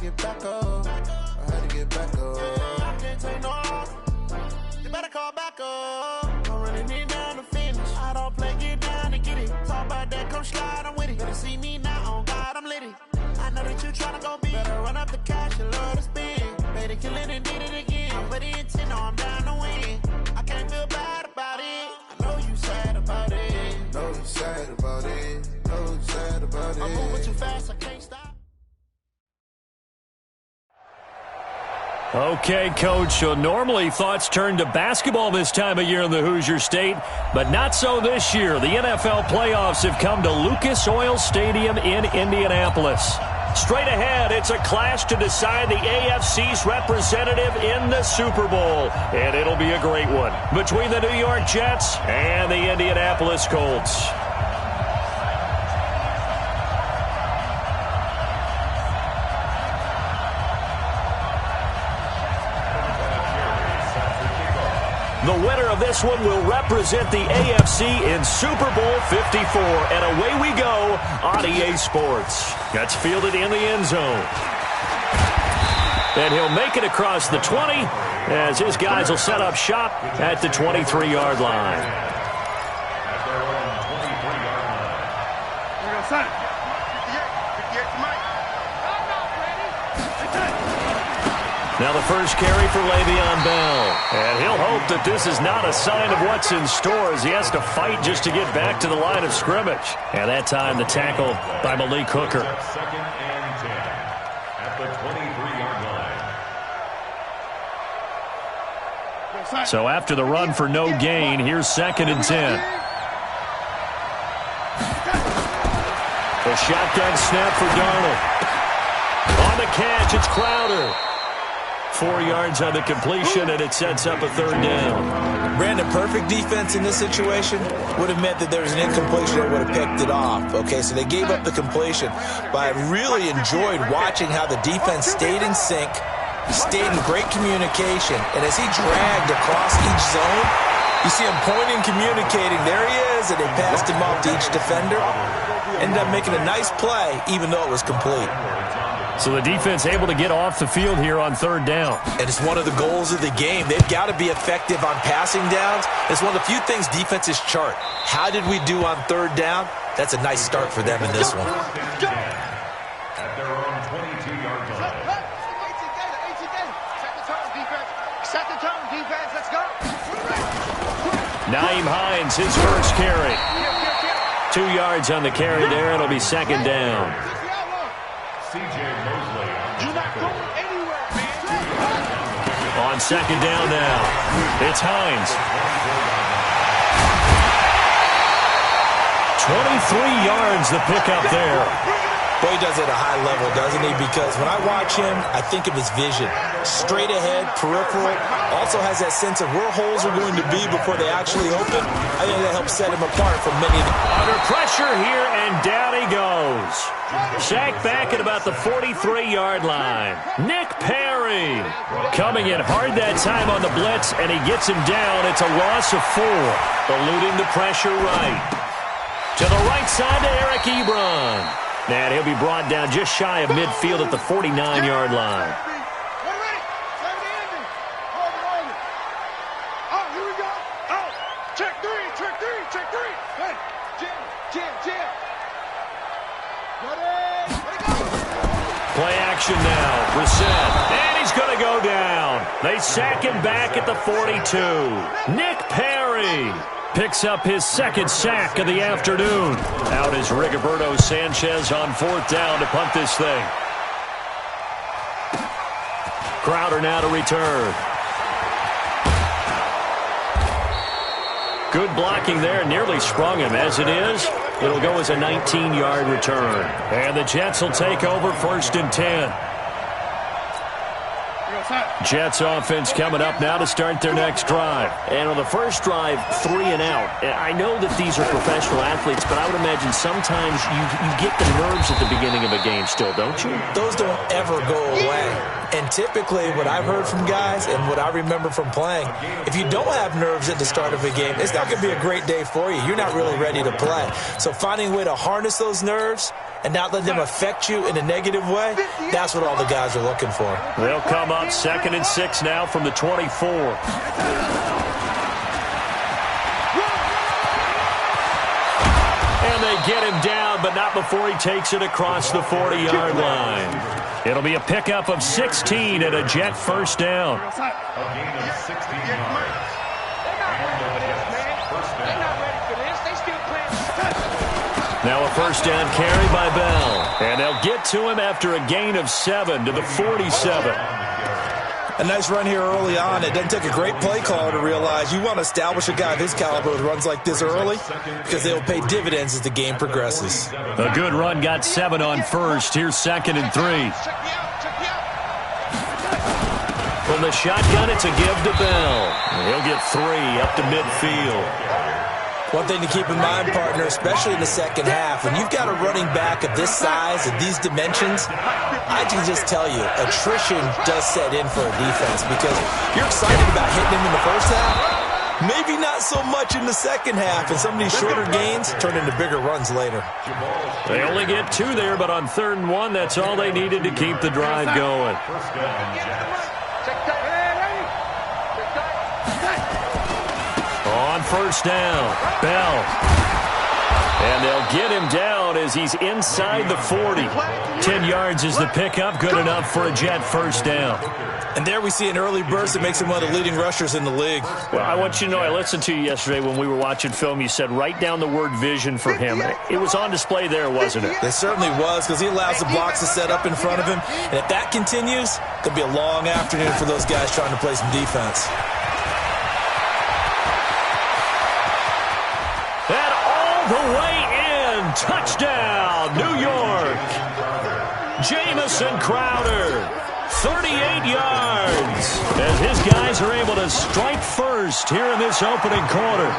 get back up. I had to get back up. I can't take no off. You better call back up. I'm running it down to finish. I don't play, get down to get it. Talk about that, come slide, I'm with it. Better see me now, on God, I'm litty. I know that you tryna go big. Better run up the cash and love to spend. Made it, kill it, and did it again. I'm with the intent, no, I'm down to win. I can't feel bad about it. I know you sad about it. Know you sad about it. Know you sad about it. I'm moving too fast, I can't stop. Okay, Coach, so normally thoughts turn to basketball this time of year in the Hoosier State, but not so this year. The NFL playoffs have come to Lucas Oil Stadium in Indianapolis. Straight ahead, it's a clash to decide the AFC's representative in the Super Bowl, and it'll be a great one between the New York Jets and the Indianapolis Colts. The winner of this one will represent the AFC in Super Bowl 54. And away we go on EA Sports. That's fielded in the end zone. And he'll make it across the 20 as his guys will set up shop at the 23-yard line. Now the first carry for Le'Veon Bell. And he'll hope that this is not a sign of what's in store as he has to fight just to get back to the line of scrimmage. And that time the tackle by Malik Hooker. Second and 10 at the 23-yard line. So after the run for no gain, here's second and 10. A shotgun snap for Darnold. On the catch, it's Crowder. 4 yards on the completion, and it sets up a third down. Brandon, perfect defense in this situation would have meant that there was an incompletion that would have picked it off. Okay, so they gave up the completion, but I really enjoyed watching how the defense stayed in sync, stayed in great communication, and as he dragged across each zone, you see him pointing, communicating. There he is, and they passed him off to each defender. Ended up making a nice play, even though it was complete. So the defense able to get off the field here on third down. And it's one of the goals of the game. They've got to be effective on passing downs. It's one of the few things defenses chart. How did we do on third down? That's a nice start for them in this one. At their own 22-yard line. Set the tone, defense. Let's go. Naeem Hines, his first carry. 2 yards on the carry there. It'll be second down. On second down now, it's Hines. 23 yards the pickup there. Boy, he does it at a high level, doesn't he? Because when I watch him, I think of his vision. Straight ahead, peripheral. Also has that sense of where holes are going to be before they actually open. I think that helps set him apart from many. Under pressure here, and down he goes. Sacked back at about the 43-yard line. Nick Perry coming in hard that time on the blitz, and he gets him down. It's a loss of 4. Eluding the pressure right. To the right side to Eric Ebron. And he'll be brought down just shy of midfield at the 49-yard line. Play action now. Brissett. And he's going to go down. They sack him back at the 42. Nick Perry picks up his second sack of the afternoon. Out is Rigoberto Sanchez on fourth down to punt this thing. Crowder now to return. Good blocking there. Nearly sprung him. As it is, it'll go as a 19-yard return. And the Jets will take over first and 10. Jets offense coming up now to start their next drive. And on the first drive, 3 and out. I know that these are professional athletes, but I would imagine sometimes you get the nerves at the beginning of a game still, don't you? Those don't ever go away. And And typically what I've heard from guys and what I remember from playing, if you don't have nerves at the start of a game, it's not going to be a great day for you. You're not really ready to play. So finding a way to harness those nerves and not let them affect you in a negative way, that's what all the guys are looking for. They'll come up 2nd and 6 now from the 24. And they get him down, but not before he takes it across the 40-yard line. It'll be a pickup of 16 and a Jet first down. A gain of 16 yards. Now a first down carry by Bell. And they'll get to him after a gain of 7 to the 47. A nice run here early on. It doesn't take a great play caller to realize you want to establish a guy of his caliber with runs like this early because they will pay dividends as the game progresses. A good run got 7 on first. Here's 2nd and 3. From the shotgun, it's a give to Bell. He'll get 3 up to midfield. One thing to keep in mind, partner, especially in the second half, when you've got a running back of this size and these dimensions, I can just tell you, attrition does set in for a defense because you're excited about hitting him in the first half, maybe not so much in the second half, and some of these shorter gains turn into bigger runs later. They only get 2 there, but on 3rd and 1, that's all they needed to keep the drive going. On first down, Bell. And they'll get him down as he's inside the 40. 10 yards is the pickup, good enough for a Jet first down. And there we see an early burst that makes him one of the leading rushers in the league. Well, I want you to know, I listened to you yesterday when we were watching film. You said write down the word vision for him. It was on display there, wasn't it? It certainly was, because he allows the blocks to set up in front of him. And if that continues, it could be a long afternoon for those guys trying to play some defense. And all the way in, touchdown, New York. Jamison Crowder, 38 yards, as his guys are able to strike first here in this opening quarter.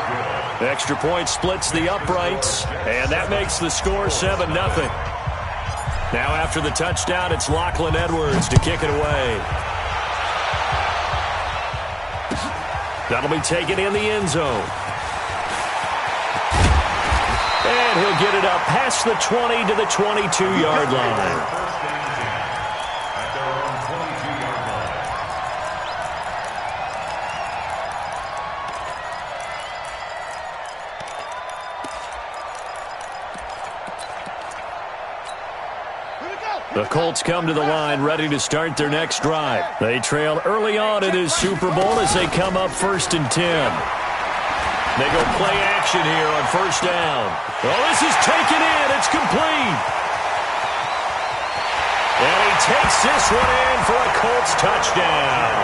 The extra point splits the uprights, and that makes the score 7-0. Now after the touchdown, it's Lachlan Edwards to kick it away. That'll be taken in the end zone. And he'll get it up past the 20 to the 22-yard line. The Colts come to the line ready to start their next drive. They trail early on in this Super Bowl as they come up 1st and 10. They go play action here on first down. Oh, this is taken in. It's complete. And he takes this one in for a Colts touchdown.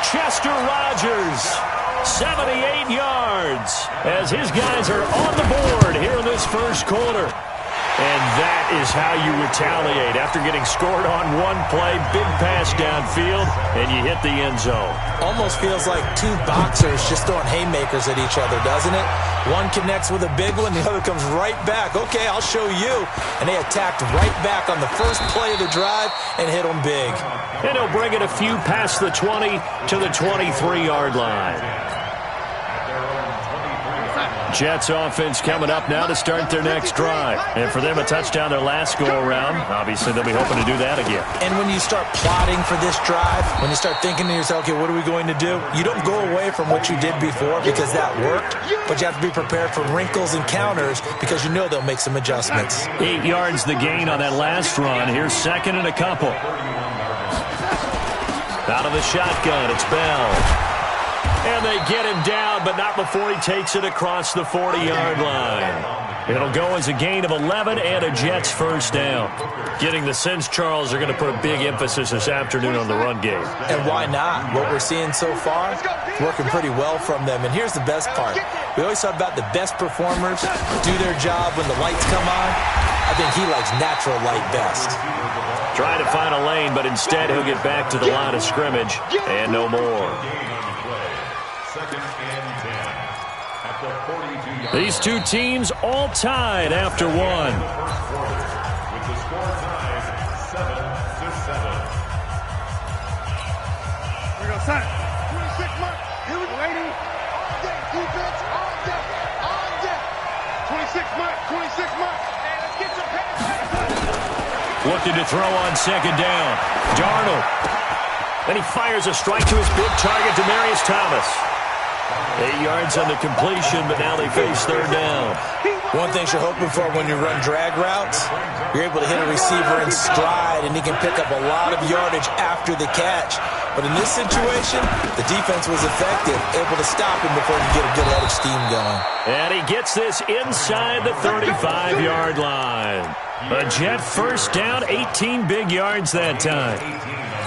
Chester Rogers, 78 yards, as his guys are on the board here in this first quarter. And that is how you retaliate. After getting scored on one play, big pass downfield, and you hit the end zone. Almost feels like 2 boxers just throwing haymakers at each other, doesn't it? One connects with a big one, the other comes right back. Okay, I'll show you. And they attacked right back on the first play of the drive and hit them big. And he'll bring it a few past the 20 to the 23-yard line. Jets offense coming up now to start their next drive. And for them, a touchdown their last go-around. Obviously, they'll be hoping to do that again. And when you start plotting for this drive, when you start thinking to yourself, okay, what are we going to do? You don't go away from what you did before because that worked, but you have to be prepared for wrinkles and counters because you know they'll make some adjustments. 8 yards the gain on that last run. Here's 2nd and a couple. Out of the shotgun, it's Bell. And they get him down, but not before he takes it across the 40-yard line. It'll go as a gain of 11 and a Jets first down. Getting the sense, Charles, are going to put a big emphasis this afternoon on the run game. And why not? What we're seeing so far, working pretty well from them. And here's the best part. We always talk about the best performers do their job when the lights come on. I think he likes natural light best. Trying to find a lane, but instead he'll get back to the line of scrimmage and no more. These two teams all tied after one. With the score tied 7-7. outside. 26 months. Here we go. Lady. On deck. Defense. On deck. On deck. 26 months. 26 months. Hey, let's get some pass. Looking to throw on second down. Darnold. Then he fires a strike to his big target, Demaryius Thomas. 8 yards on the completion, but now they face third down. One thing you're hoping for when you run drag routes, you're able to hit a receiver in stride, and he can pick up a lot of yardage after the catch. But in this situation, the defense was effective, able to stop him before he could get a good head of steam going. And he gets this inside the 35-yard line. A Jet first down, 18 big yards that time.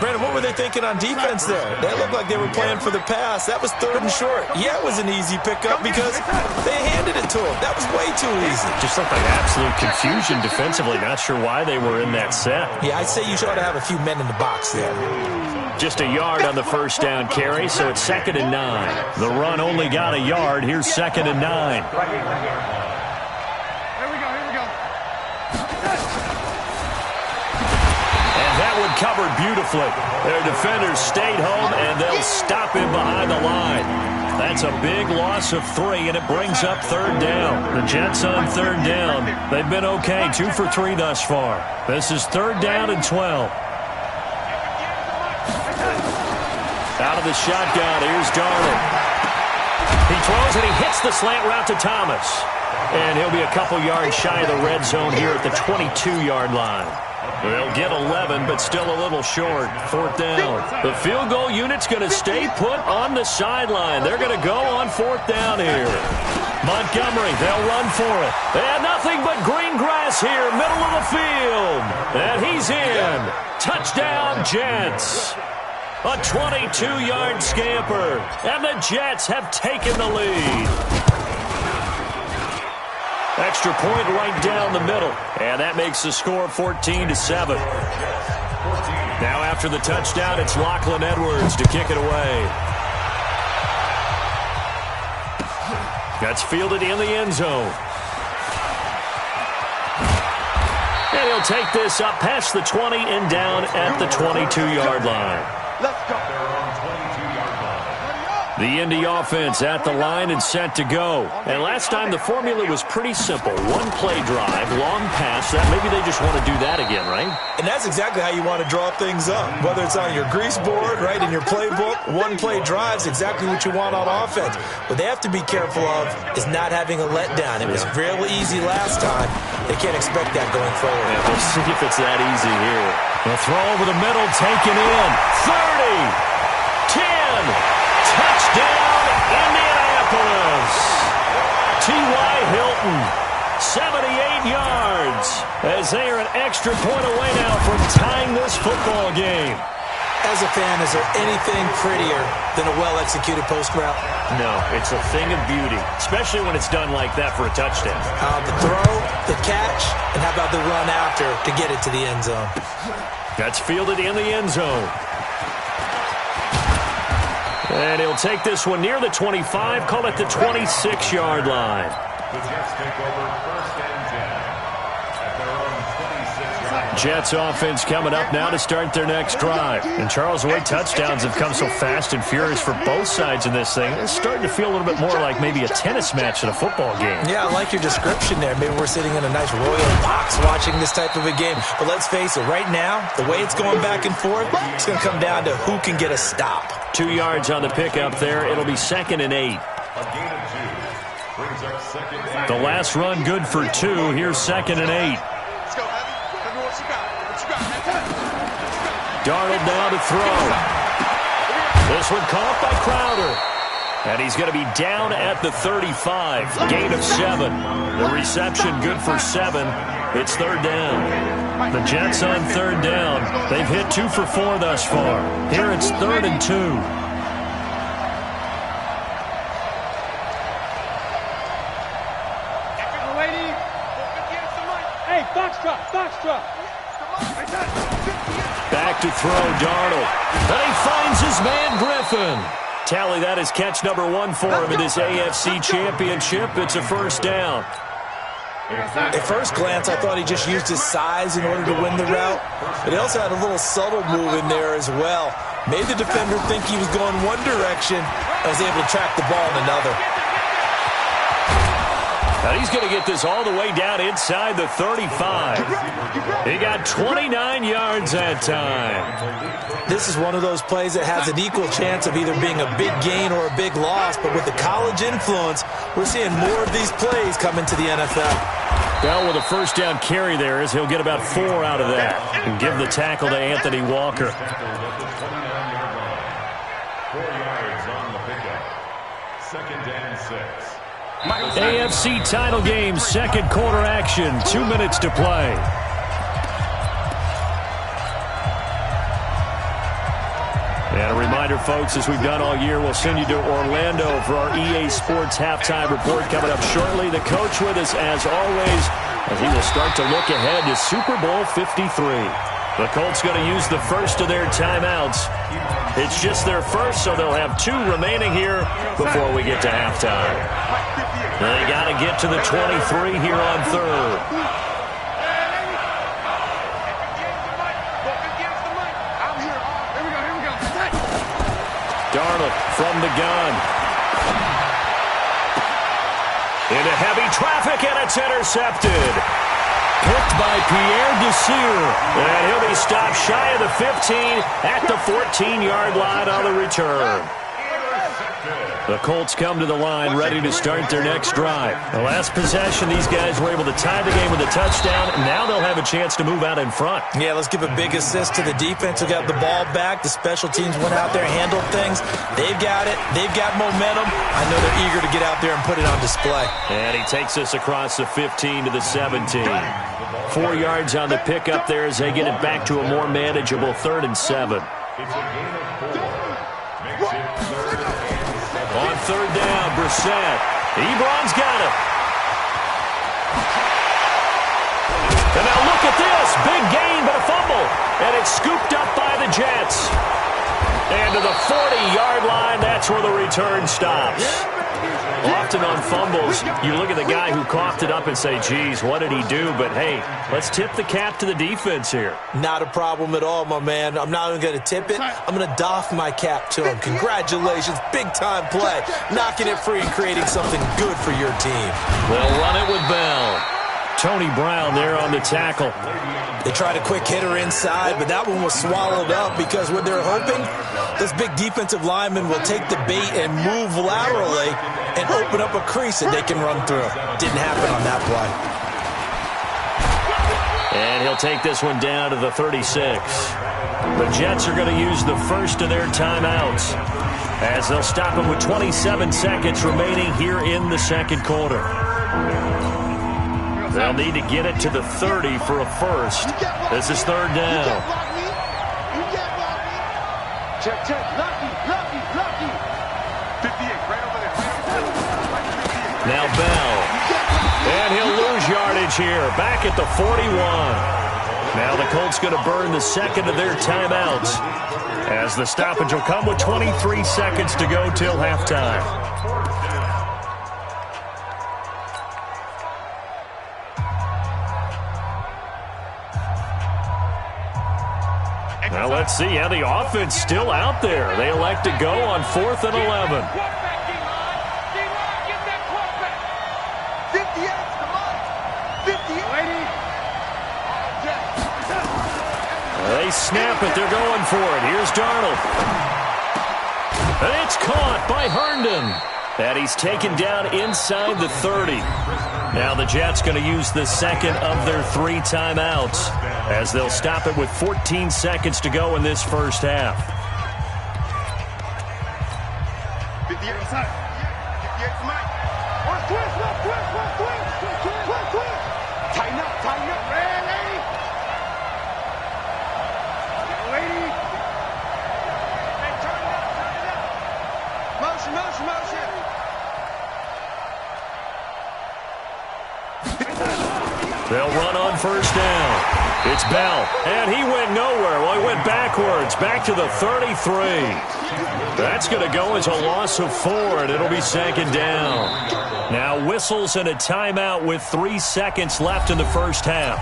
Brandon, what were they thinking on defense there? They looked like they were playing for the pass. That was third and short. Yeah, it was an easy pickup because they handed it to him. That was way too easy. Just looked like absolute confusion defensively. Not sure why they were in that set. Yeah, I'd say you ought to have a few men in the box there. Just a yard on the first down carry, so it's 2nd and 9. The run only got a yard. Here's 2nd and 9. Here we go. That one covered beautifully. Their defenders stayed home, and they'll stop him behind the line. That's a big loss of 3, and it brings up third down. The Jets on third down. They've been okay, 2 for 3 thus far. This is 3rd down and 12. Out of the shotgun, here's Darnold. He throws, and he hits the slant route to Thomas. And he'll be a couple yards shy of the red zone here at the 22-yard line. They'll get 11, but still a little short. 4th down. The field goal unit's going to stay put on the sideline. They're going to go on 4th down here. Montgomery, they'll run for it. And nothing but green grass here, middle of the field. And he's in. Touchdown, Jets. A 22-yard scamper. And the Jets have taken the lead. Extra point right down the middle. And that makes the score 14-7. Now after the touchdown, it's Lachlan Edwards to kick it away. That's fielded in the end zone. And he'll take this up past the 20 and down at the 22-yard line. Let's go. The Indy offense at the line and set to go. And last time the formula was pretty simple. One play drive, long pass. That maybe they just want to do that again, right? And that's exactly how you want to draw things up. Whether it's on your grease board, right, in your playbook, one play drive's exactly what you want on offense. What they have to be careful of is not having a letdown. It was real easy last time. They can't expect that going forward. Yeah, we'll see if it's that easy here. The throw over the middle, taken in. 30, 10. Touchdown, Indianapolis. T.Y. Hilton, 78 yards, as they are an extra point away now from tying this football game. As a fan, is there anything prettier than a well-executed post route? No, it's a thing of beauty, especially when it's done like that for a touchdown. The throw, the catch, and how about the run after to get it to the end zone? That's fielded in the end zone. And he'll take this one near the 25, call it the 26-yard line. The Jets take over 1st and 10 at their own 26-yard line. Jets offense coming up now to start their next drive. And Charles, the way touchdowns have come so fast and furious for both sides in this thing, it's starting to feel a little bit more like maybe a tennis match in a football game. Yeah, I like your description there. Maybe we're sitting in a nice royal box watching this type of a game. But let's face it, right now, the way it's going back and forth, it's going to come down to who can get a stop. 2 yards on the pickup there. It'll be 2nd and 8. A gain of 2 brings up 2nd and 8. The last run good for 2. Here's 2nd and 8. Let's go, Heavy. Tell me what you got. What you got? Darnold now to throw. This one caught by Crowder. And he's going to be down at the 35. Gain of 7. The reception good for 7. It's 3rd down. The Jets on 3rd down. They've hit 2 for 4 thus far. Here it's 3rd and 2. Hey, Foxtrot. Back to throw, Darnold. And he finds his man, Griffin. Tally, that is catch number 1 for him in this AFC Championship. It's a 1st down. At first glance, I thought he just used his size in order to win the route, but he also had a little subtle move in there as well. Made the defender think he was going one direction. I was able to track the ball in another. Now he's going to get this all the way down inside the 35. He got 29 yards that time. This is one of those plays that has an equal chance of either being a big gain or a big loss, but with the college influence, we're seeing more of these plays come into the NFL. Bell with a first down carry there as he'll get about 4 out of that and give the tackle to Anthony Walker. 4 yards on the pickup. 2nd and 6. AFC title game, second quarter action, 2 minutes to play. And a reminder, folks, as we've done all year, we'll send you to Orlando for our EA Sports halftime report coming up shortly. The coach with us, as always, as he will start to look ahead to Super Bowl 53. The Colts going to use the first of their timeouts. It's just their first, so they'll have 2 remaining here before we get to halftime. They got to get to the 23 here on third. Darnold from the gun. Into heavy traffic, and it's intercepted. Picked by Pierre Desir. And he'll be stopped shy of the 15 at the 14-yard line on the return. The Colts come to the line ready to start their next drive. The last possession, these guys were able to tie the game with a touchdown, and now they'll have a chance to move out in front. Yeah, let's give a big assist to the defense who got the ball back. The special teams went out there, handled things. They've got it. They've got momentum. I know they're eager to get out there and put it on display. And he takes us across the 15 to the 17. 4 yards on the pickup there as they get it back to a more manageable 3rd and 7. It's a gain of 4. Makes it 3rd and 7. On 3rd down, Brissett. Ebron's got it. And now look at this. Big gain, but a fumble. And it's scooped up by the Jets. And to the 40-yard line, that's where the return stops. Often on fumbles, you look at the guy who coughed it up and say, geez, what did he do? But, hey, let's tip the cap to the defense here. Not a problem at all, my man. I'm not even going to tip it. I'm going to doff my cap to him. Congratulations. Big-time play. Knocking it free and creating something good for your team. They'll run it with Bell. Tony Brown there on the tackle. They tried a quick hitter inside, but that one was swallowed up because what they're hoping, this big defensive lineman will take the bait and move laterally and open up a crease that they can run through. Didn't happen on that play. And he'll take this one down to the 36. The Jets are going to use the first of their timeouts as they'll stop him with 27 seconds remaining here in the second quarter. They'll need to get it to the 30 for a first. This is 3rd down. Check, check. Lucky. 58, right over there. Now Bell. And he'll lose yardage here. Back at the 41. Now the Colts going to burn the second of their timeouts as the stoppage will come with 23 seconds to go till halftime. Now let's see how the offense still out there. They elect to go on 4th and 11. They snap it. They're going for it. Here's Darnold. And it's caught by Herndon. And he's taken down inside the 30. Now the Jets going to use the second of their 3 timeouts as they'll stop it with 14 seconds to go in this first half. 58 inside. 58 to Mike. Twist. Tighten up. Red lady. Lady. Hey, turn it up. Motion. They'll run on first down. It's Bell, and he went nowhere. Well, he went backwards, back to the 33. That's going to go as a loss of 4, and it'll be 2nd down. Now whistles and a timeout with 3 seconds left in the first half.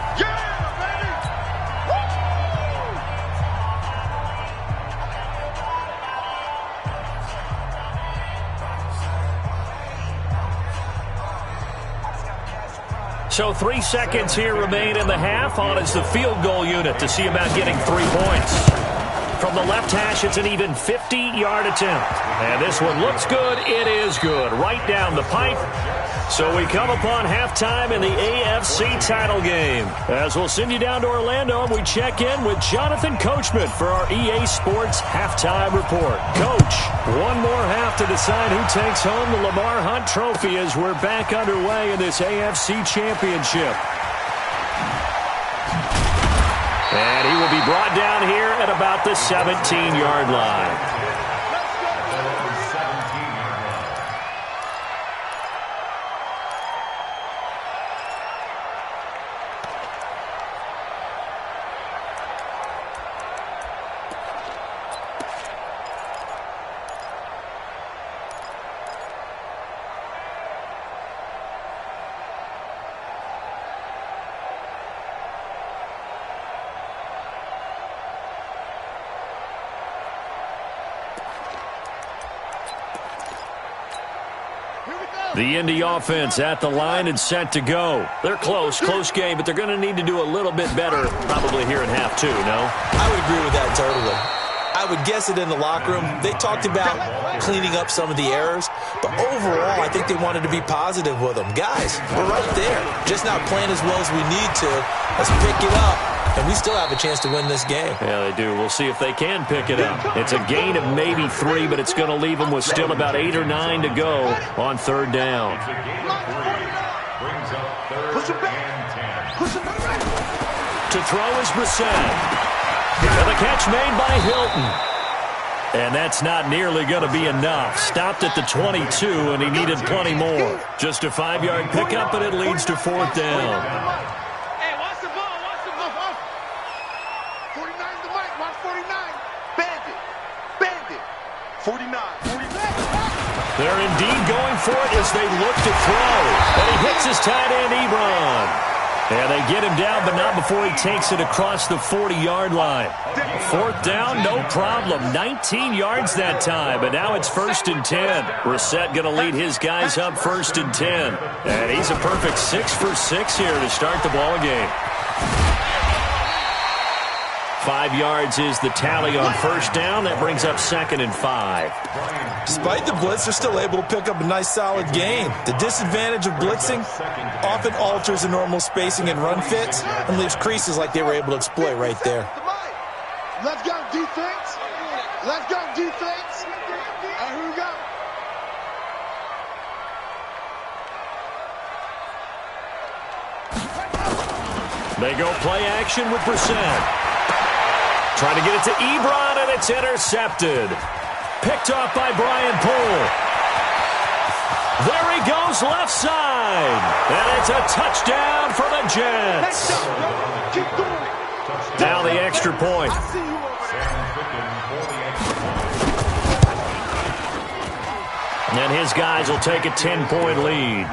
So 3 seconds here remain in the half. On is the field goal unit to see about getting 3 points. From the left hash, it's an even 50-yard attempt. And this one looks good. It is good. Right down the pipe. So we come upon halftime in the AFC title game. As we'll send you down to Orlando, and we check in with Jonathan Coachman for our EA Sports Halftime Report. Coach, one more half to decide who takes home the Lamar Hunt Trophy as we're back underway in this AFC Championship. And he will be brought down here at about the 17-yard line. The Indy offense at the line and set to go. They're close game, but they're going to need to do a little bit better probably here in half 2, no? I would agree with that totally. I would guess it in the locker room. They talked about cleaning up some of the errors, but overall, I think they wanted to be positive with them. Guys, we're right there. Just not playing as well as we need to. Let's pick it up, and we still have a chance to win this game. Yeah, they do. We'll see if they can pick it up. It's a gain of maybe 3, but it's going to leave them with still about 8 or 9 to go on 3rd down. To throw is Brissett. And the catch made by Hilton. And that's not nearly going to be enough. Stopped at the 22, and he needed plenty more. Just a 5-yard pickup, and it leads to 4th down. Hey, watch the ball, watch the ball. 49's the mic, watch 49. Bandit. 49. They're indeed going for it as they look to throw. And he hits his tight end, Ebron. And they get him down, but not before he takes it across the 40-yard line. 4th down, no problem. 19 yards that time, and now it's 1st and 10. Brissett going to lead his guys up 1st and 10. And he's a perfect 6 for 6 here to start the ball game. 5 yards is the tally on 1st down. That brings up 2nd and 5. Despite the blitz, they're still able to pick up a nice, solid gain. The disadvantage of blitzing often alters the normal spacing and run fits and leaves creases like they were able to exploit right there. Let's go, defense. Let's go, defense. And here we go. They go play action with Brissett. Trying to get it to Ebron, and it's intercepted. Picked off by Brian Poole. There he goes left side. And it's a touchdown for the Jets. Now the extra point. And his guys will take a 10-point lead.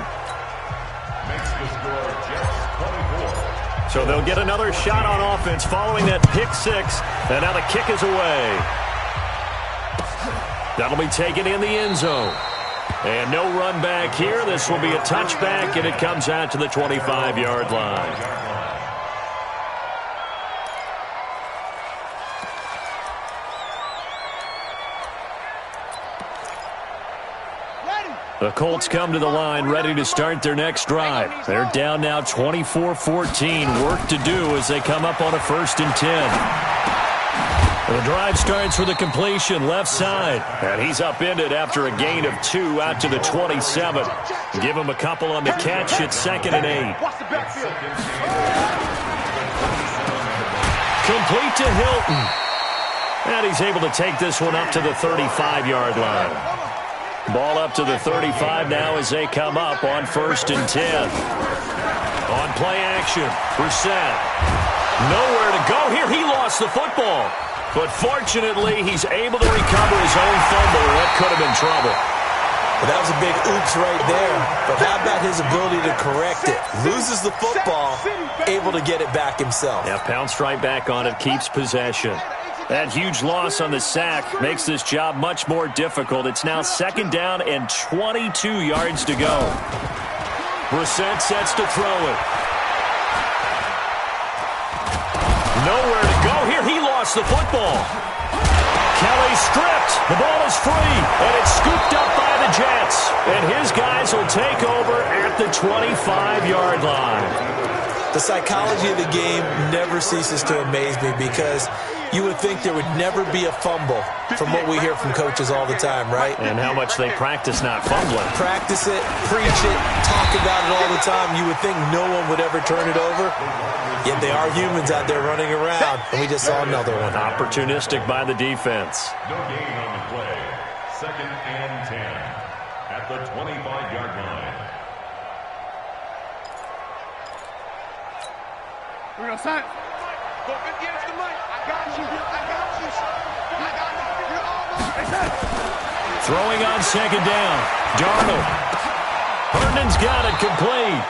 So they'll get another shot on offense following that pick 6. And now the kick is away. That'll be taken in the end zone. And no run back here. This will be a touchback, and it comes out to the 25-yard line. The Colts come to the line ready to start their next drive. They're down now 24-14. Work to do as they come up on a 1st and 10. The drive starts with a completion left side. And he's upended after a gain of 2 out to the 27. Give him a couple on the catch. It's 2nd and 8. Complete to Hilton. And he's able to take this one up to the 35-yard line. Ball up to the 35 now as they come up on 1st and 10. On play action, Brissett. Nowhere to go here. He lost the football. But fortunately, he's able to recover his own fumble. That could have been trouble. Well, that was a big oops right there. But how about his ability to correct it? Loses the football, able to get it back himself. Yeah, pounced right back on it, keeps possession. That huge loss on the sack makes this job much more difficult. It's now 2nd down and 22 yards to go. Brissett sets to throw it. Nowhere to go here. He lost the football. Kelly stripped. The ball is free, and it's scooped up by the Jets. And his guys will take over at the 25-yard line. The psychology of the game never ceases to amaze me because you would think there would never be a fumble from what we hear from coaches all the time, right? And how much they practice not fumbling. Practice it, preach it, talk about it all the time. You would think no one would ever turn it over. Yet they are humans out there running around, and we just saw another one. Opportunistic by the defense. No gain on the play. 2nd and 10 at the 25-yard line. We're going to sign. Go get us the money. I got you. I got you. I got you. You're almost. Throwing on 2nd down. Darnold. Herndon's got it complete.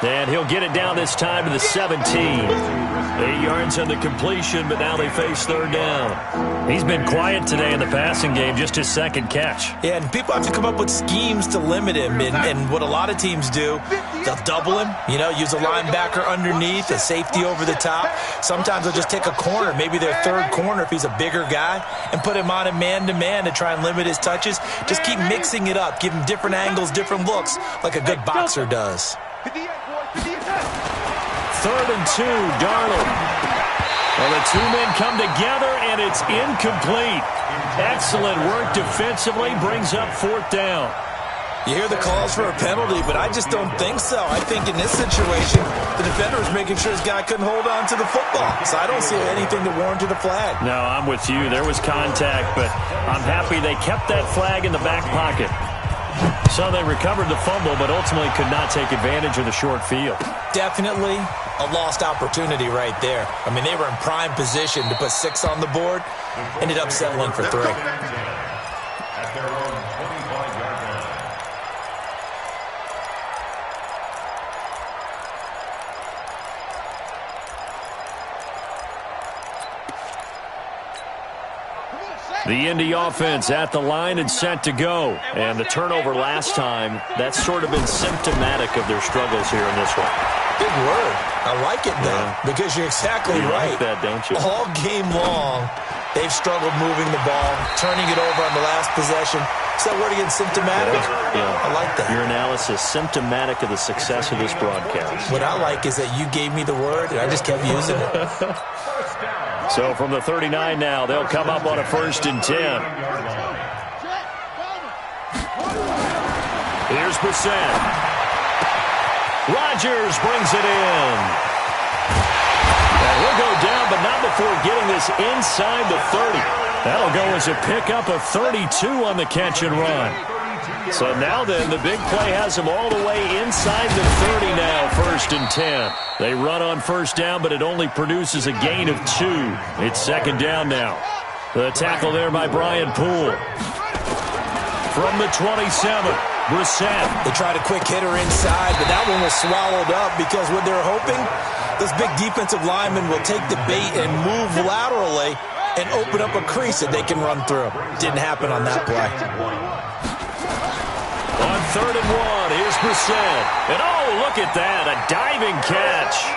And he'll get it down this time to the 17. 8 yards on the completion, but now they face 3rd down. He's been quiet today in the passing game, just his 2nd catch. Yeah, and people have to come up with schemes to limit him. And what a lot of teams do, they'll double him, use a linebacker underneath, a safety over the top. Sometimes they'll just take a corner, maybe their 3rd corner if he's a bigger guy, and put him on a man-to-man to try and limit his touches. Just keep mixing it up, give him different angles, different looks, like a good boxer does. 3rd and 2, Darnold. Well, the two men come together, and it's incomplete. Excellent work defensively, brings up 4th down. You hear the calls for a penalty, but I just don't think so. I think in this situation, the defender was making sure his guy couldn't hold on to the football. So I don't see anything to warrant a flag. No, I'm with you. There was contact, but I'm happy they kept that flag in the back pocket. So they recovered the fumble, but ultimately could not take advantage of the short field. Definitely a lost opportunity right there. I mean, they were in prime position to put 6 on the board, ended up settling for 3. At their own 25-yard line. The Indy offense at the line and set to go. And the turnover last time, that's sort of been symptomatic of their struggles here in this one. Big word. I like it, though, because you're exactly right. You like that, don't you? All game long, they've struggled moving the ball, turning it over on the last possession. So word again, symptomatic? Yeah. I like that. Your analysis, symptomatic of the success of this broadcast. What I like is that you gave me the word, and I just kept using it. So from the 39 now, they'll come up on a 1st and 10. Here's Brissett. Rodgers brings it in. And he'll go down, but not before getting this inside the 30. That'll go as a pickup of 32 on the catch and run. So now then, the big play has him all the way inside the 30 now, 1st and 10. They run on 1st down, but it only produces a gain of 2. It's 2nd down now. The tackle there by Brian Poole. From the 27, Brissett. They tried a quick hitter inside, but that one was swallowed up because what they're hoping, those big defensive linemen will take the bait and move laterally and open up a crease that they can run through. Didn't happen on that play. On 3rd and 1, here's Brissett. And oh, look at that, a diving catch.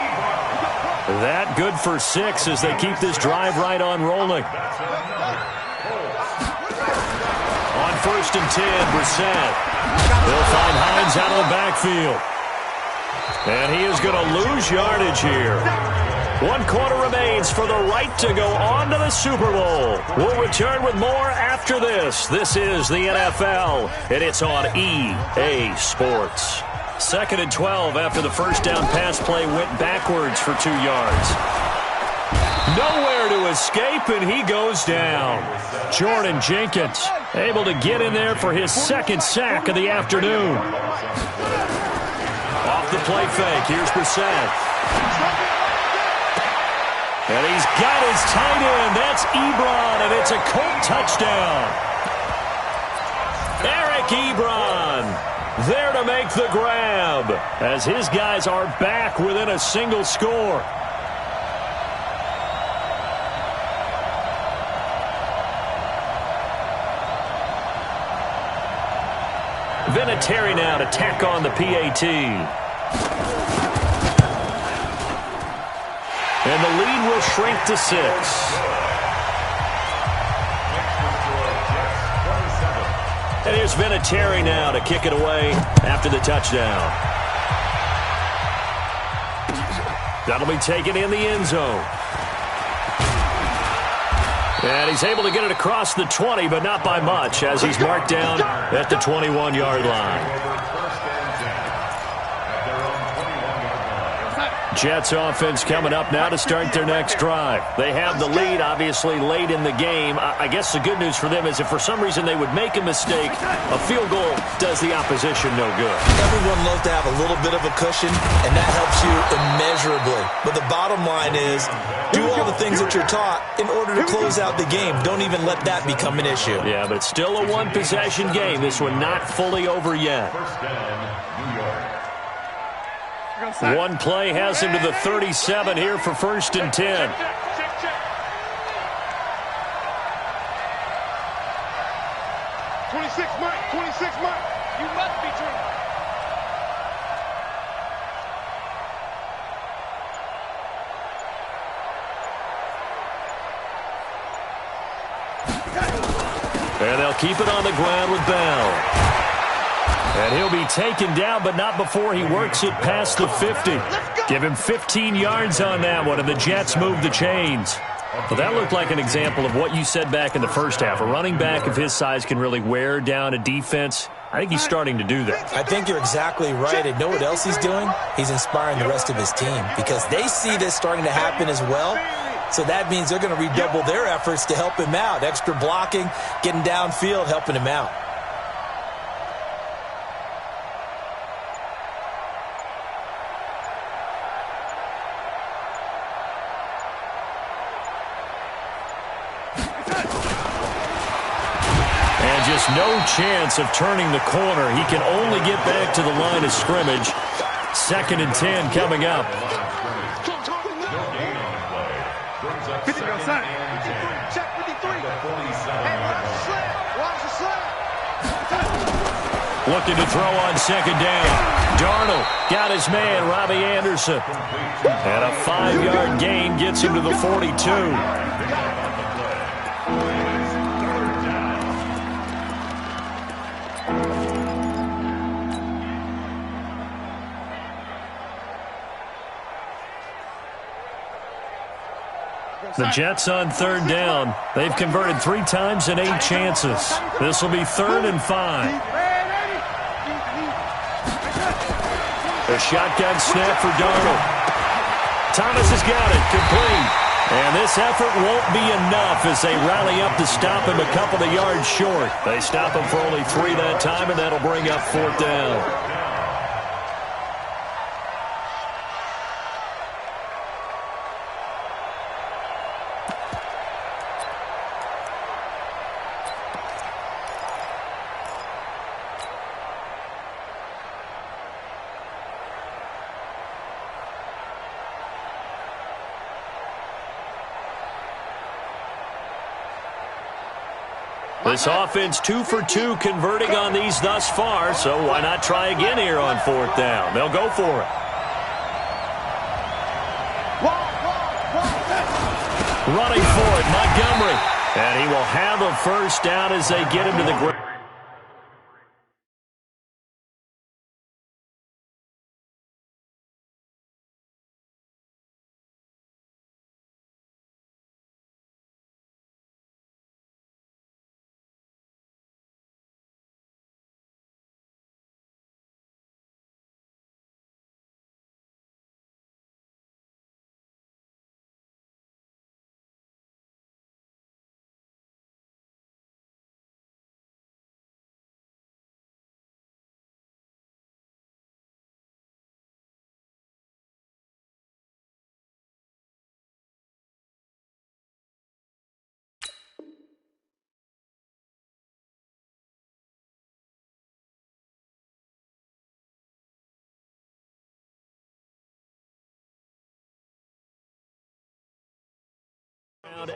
That good for 6 as they keep this drive right on rolling. On 1st and 10, Brissett. They'll find Hines out of the backfield. And he is going to lose yardage here. 1 quarter remains for the right to go on to the Super Bowl. We'll return with more after this. This is the NFL, and it's on EA Sports. 2nd and 12 after the 1st down pass play went backwards for 2 yards. Nowhere to escape, and he goes down. Jordan Jenkins able to get in there for his 2nd sack of the afternoon. Off the play fake, here's Brissett. And he's got his tight end. That's Ebron, and it's a Colt touchdown. Eric Ebron there to make the grab as his guys are back within a single score. Vinatieri now to tack on the PAT. And the lead will shrink to 6. And here's Vinatieri now to kick it away after the touchdown. That'll be taken in the end zone. And he's able to get it across the 20, but not by much, as he's marked down at the 21-yard line. Jets offense coming up now to start their next drive. They have the lead, obviously, late in the game. I guess the good news for them is if for some reason they would make a mistake, a field goal does the opposition no good. Everyone loves to have a little bit of a cushion, and that helps you immeasurably. But the bottom line is, do all the things that you're taught in order to close out the game. Don't even let that become an issue. Yeah, but still a one-possession game. This one not fully over yet. One play has him to the 37 here for 1st and 10. You must be true. And they'll keep it on the ground with Bell. And he'll be taken down, but not before he works it past the 50. Give him 15 yards on that one, and the Jets move the chains. Well, that looked like an example of what you said back in the first half. A running back of his size can really wear down a defense. I think he's starting to do that. I think you're exactly right. And know what else he's doing? He's inspiring the rest of his team because they see this starting to happen as well. So that means they're going to redouble their efforts to help him out. Extra blocking, getting downfield, helping him out. Just no chance of turning the corner. He can only get back to the line of scrimmage. 2nd and 10 coming up. Looking to throw on 2nd down. Darnold got his man, Robbie Anderson. And a 5-yard gain gets him to the 42. The Jets on 3rd down. They've converted 3 times in 8 chances. This will be 3rd and 5. A shotgun snap for Darnold. Thomas has got it, complete. And this effort won't be enough as they rally up to stop him a couple of yards short. They stop him for only 3 that time, and that'll bring up 4th down. This offense 2 for 2 converting on these thus far, so why not try again here on 4th down? They'll go for it. Running for it, Montgomery. And he will have a 1st down as they get him to the ground.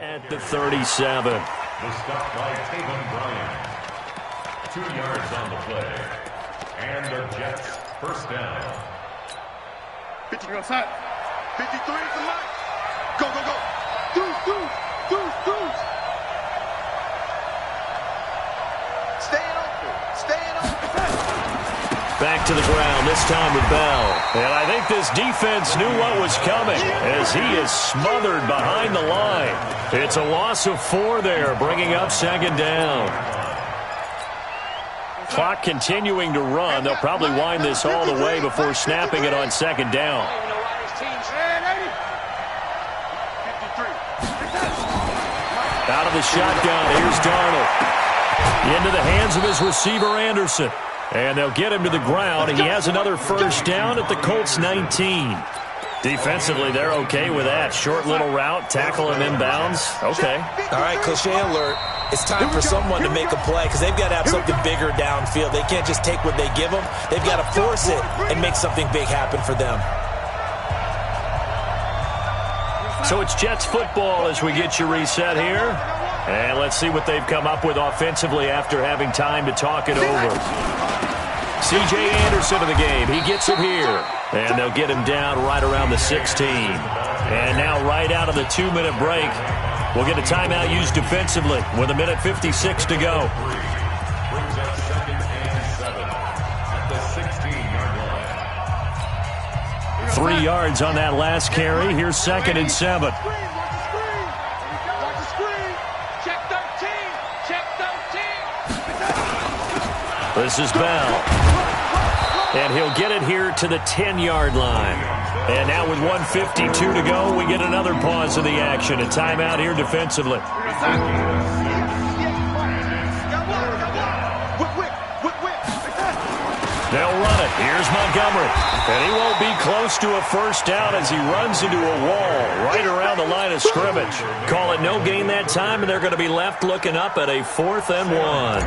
At the 37. The stop by Taven Bryan. 2 yards on the play. And the Jets 1st down. 50 outside. 53 is the mark. Go, go, go. Deuce, deuce, deuce, deuce. Staying open. Staying open. Back to the ground, this time with Bell. And I think this defense knew what was coming as he is smothered behind the line. It's a loss of 4 there, bringing up second down. Clock continuing to run. They'll probably wind this all the way before snapping it on second down. Out of the shotgun, here's Darnold. Into the hands of his receiver, Anderson. And they'll get him to the ground. He has another first down at the Colts 19. Defensively, they're okay with that. Short little route, tackle him inbounds. Okay. All right, cliche alert. It's time for someone to make a play because they've got to have something bigger downfield. They can't just take what they give them. They've got to force it and make something big happen for them. So it's Jets football as we get you reset here. And let's see what they've come up with offensively after having time to talk it over. C.J. Anderson in the game. He gets it here. And they'll get him down right around the 16. And now right out of the 2-minute break, we'll get a timeout used defensively with 1:56 to go. Brings up 2nd and 7 at the 16-yard line. 3 yards on that last carry. Here's 2nd and 7. This is Bell. And he'll get it here to the 10-yard line. And now with 1:52 to go, we get another pause of the action. A timeout here defensively. They'll run it. Here's Montgomery. And he won't be close to a first down as he runs into a wall right around the line of scrimmage. Call it no gain that time, and they're going to be left looking up at a 4th and 1.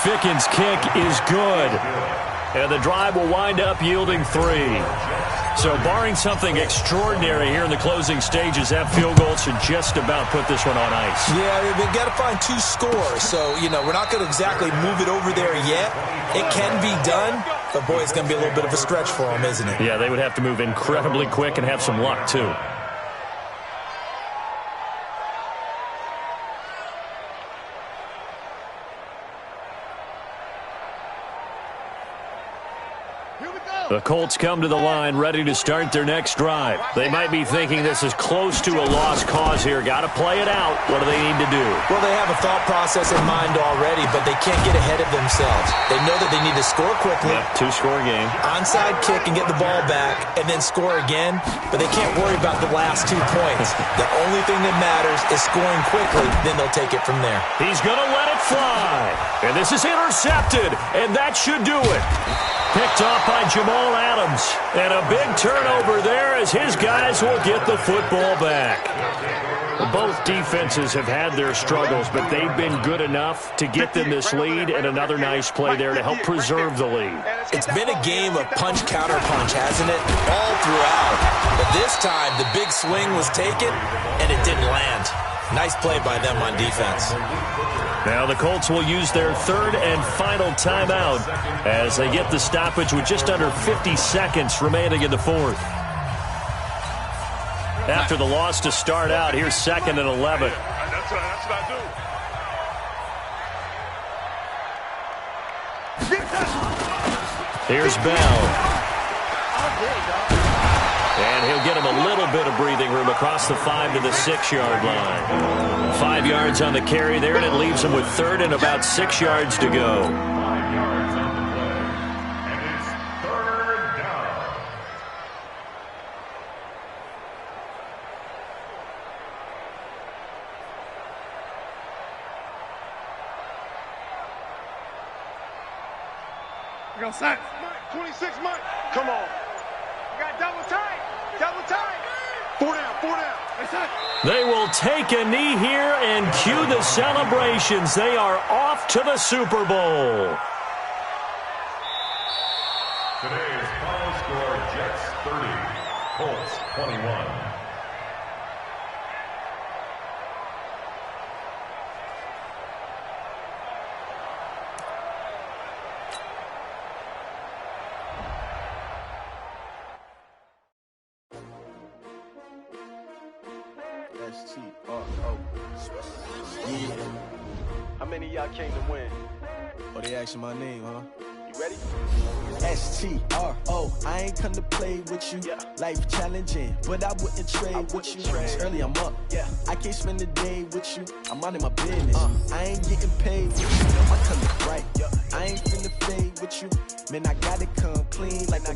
Ficken's kick is good. And the drive will wind up yielding 3. So barring something extraordinary here in the closing stages, that field goal should just about put this one on ice. Yeah, they've got to find 2 scores. So, we're not going to exactly move it over there yet. It can be done, but boy, it's going to be a little bit of a stretch for them, isn't it? Yeah, they would have to move incredibly quick and have some luck, too. The Colts come to the line ready to start their next drive. They might be thinking this is close to a lost cause here. Got to play it out. What do they need to do? Well, they have a thought process in mind already, but they can't get ahead of themselves. They know that they need to score quickly. Yep, 2-score game. Onside kick and get the ball back and then score again, but they can't worry about the last 2 points. The only thing that matters is scoring quickly, then they'll take it from there. He's going to let it fly. And this is intercepted, and that should do it. Picked off by Jamal Adams. And a big turnover there as his guys will get the football back. Both defenses have had their struggles, but they've been good enough to get them this lead, and another nice play there to help preserve the lead. It's been a game of punch-counter-punch, hasn't it? All throughout. But this time, the big swing was taken, and it didn't land. Nice play by them on defense. Now the Colts will use their 3rd and final timeout as they get the stoppage with just under 50 seconds remaining in the 4th. After the loss to start out, here's 2nd and 11. That's what I do. Here's Bell. And he'll get him a little bit of breathing room across the 5 to the 6-yard line. 5 yards on the carry there, and it leaves him with 3rd and about 6 yards to go. 5 yards on the play, and it's 3rd down. We got sack. 26 Mike. Come on. We got double tight. Double tight. 4 down. 4 down. They will take a knee here and cue the celebrations. They are off to the Super Bowl. Today's final score, Jets 30, Colts 21. S-T-R-O. Yeah. How many of y'all came to win? Oh, they asking my name, huh? You ready? S-T-R-O. I ain't come to play with you. Yeah. Life challenging, but I wouldn't trade with you. It's early, I'm up. Yeah. I can't spend the day with you. I'm minding my business. I ain't getting paid with you. I come to right. Yeah. I ain't finna fade with you. Man, I gotta come clean like the